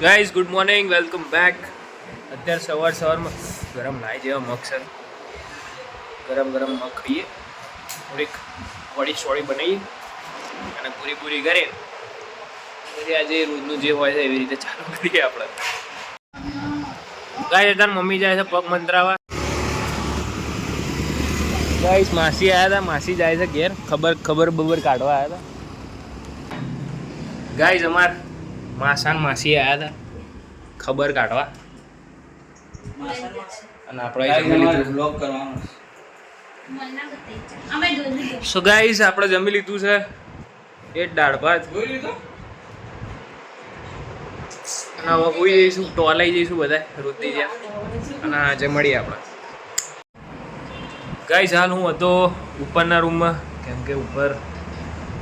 Guys good morning, welcome back. અત્યારે સવારમાં ગરમ નાઈ જેવા મગ છે. ગરમ મગ ખાઈએ, થોડીક વડી સોળી બનાવીએ અને પૂરી કરીએ. પછી આજે રોજનું જે હોય છે એવી રીતે ચાલુ કરીએ આપણે. ગાઈઝ અત્યારે મમ્મી જાય છે પગ મંત્રાવા. ગાઈઝ માસી આવ્યા હતા, માસી જાય છે ઘેર ખબર કાઢવા આવ્યા હતા. ગાઈઝ અમાર માસી આવ્યા હતા ખબર કાઢવા અને આપણે સો ગાઈસ આપણે જમી લીધું છે. એ દાળ ભાત અને હવે હોઈ જઈશું, ટોલાઈ જઈશું બધા રોતી જ્યાં અને આજે મળીએ આપણે. ગાઈસ હાલ હું હતો ઉપરના રૂમમાં, કેમ કે ઉપર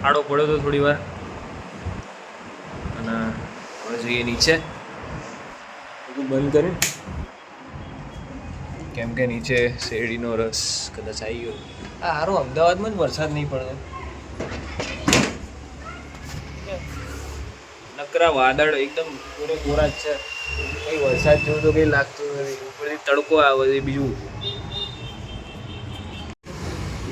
આડો પડ્યો હતો થોડી વાર અને હવે જઈએ નીચે. બધું બંધ કરીને, કેમ કે નીચે શેરડીનો રસ કદાચ આવી ગયો. આ સારું અમદાવાદમાં જ વરસાદ નહીં પડતો. નકરા વાદળ એકદમ કોરા જ છે. કંઈ વરસાદ જેવું તો કંઈ લાગતું નથી. ઉપરથી તડકો આવે છે બીજું.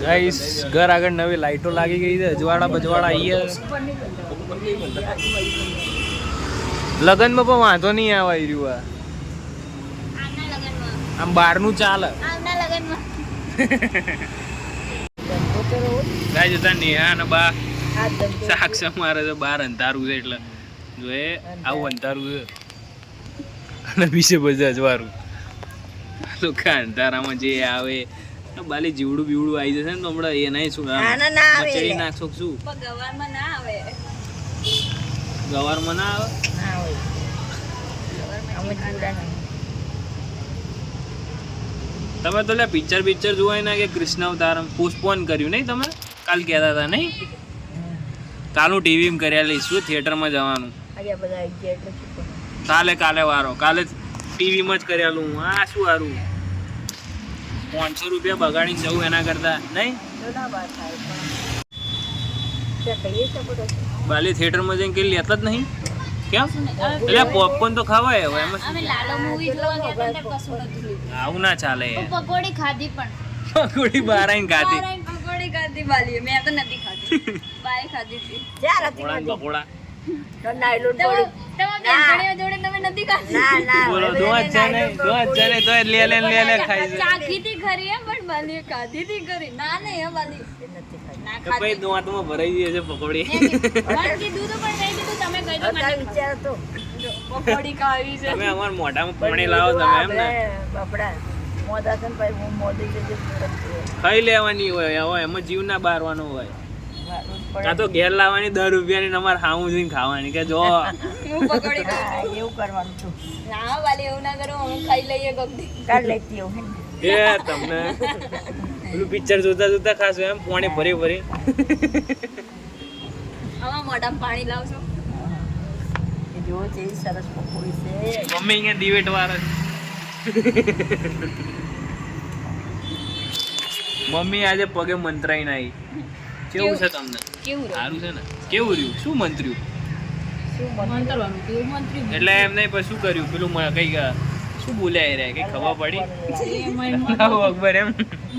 ગાઈસ ઘર આગળ નવી લાઈટો લાગી ગઈ છે. અજવાળા બજવાળા આવી લગનમાં પણ વાંધો નહીં આવે રહ્યું. આમ બહારનું ચાલે. ગાય જતા નેહા અને બા સાક્ષા મારે છે. બહાર અંધારું છે એટલે જોએ આવું અંધારું છે અને પીછે બધું અજવારું. લોકો અંધારામાં જે આવે બાલી જીવડું બીવડું આવી જશે ને તો હમણાં એના શું મચડી નાખશો શું? ગવારમાં ના આવે. તમે તો લે પિક્ચર જોવાય ના કે કૃષ્ણ અવતારમ પોસ્ટપોન કર્યું નહીં? તમે કાલ કહેતા હતા નહીં? કાલું ટીવીમાં કર્યા લઈશું, થિયેટરમાં જવાનું કાલે વારો. કાલે ટીવીમાં જ કરેલું. આ શું સારું 500 રૂપિયા બગાડી જવું એના કરતા નહીં. બાલી થિયેટરમાં જઈને કઈ લેતા જ નહીં. કેમ? એટલે પોપકોર્ન તો ખાવાય. હવે એમાં આવું ના ચાલે. પકોડી ખાધી, પણ પકોડી બહાર આવીને ખાધી. બાલી મેં તો નથી ખાધી. બાય ખાધી હતી. ચાર હતી પકોડા. મોઢામાં પાણી લાવો તમે એમ ને ખાઈ લેવાની હોય. હવે એમાં જીવ ના બારવાનો હોય. આ તો ઘેર લાવવાની 10 રૂપિયાની તમારે હાવું જોઈને ખાવાની કે જો એવું કરવાનું છું. ના વાલી એવું ના કરો, હું ખાઈ લઈએ ગમતી કાઢ લેતી હું. એ તમને પેલું પિક્ચર જોતા ખાશો એમ પાણી ભરી આમાં મોઢામાં પાણી લાવશો. જો છે સરસ પકોડી છે. મમ્મી અહીંયા દિવેટ વાળા મમ્મી આજે પગે મંત્રાઈને આવી. કેવું છે તમને? સારું છે ને? કેવું રહ્યું? શું મંત્ર્યું? એટલે એમ નહીં પણ શું કર્યું? પેલું કઈ શું બોલાય રહ્યા? કઈ ખબર પડી? અકબર એમ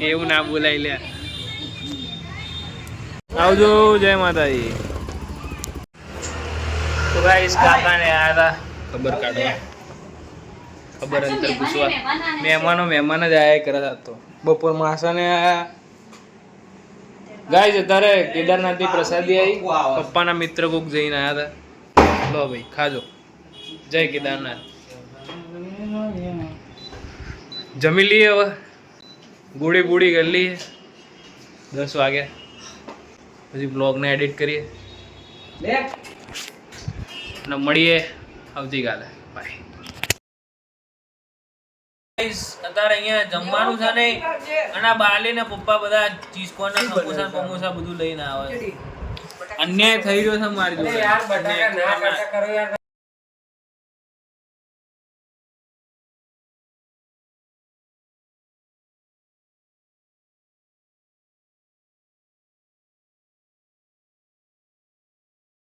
એવું ના બોલાય લે. આવજો, જય માતાજી. તો ગાઈસ કાકાને આયા હતા ખબર કાઢવા, ખબર અંતર પૂછવા. મહેમાનો જ આયા કરતા તો બપોર માસાને આયા. ગાઈસ અત્યારે કેદારનાથની પ્રસાદી આવી. પપ્પાના મિત્ર કોક જઈને આવ્યા હતા. લો ભાઈ ખાજો. જય કેદારનાથ. જમી લઈએ હવે. ગોળી કરી લઈએ. 10 વાગ્યા પછી બ્લોગને એડિટ કરીએ અને મળીએ આવતીકાલે. બાય. અત્યારે અહીંયા જમવાનું છે નહીં અને બાલી ને પપ્પા બધા ચીઝકોન સમોસા બધું લઈને આવે. અન્યાય થઈ રહ્યો છે મારી જોડે.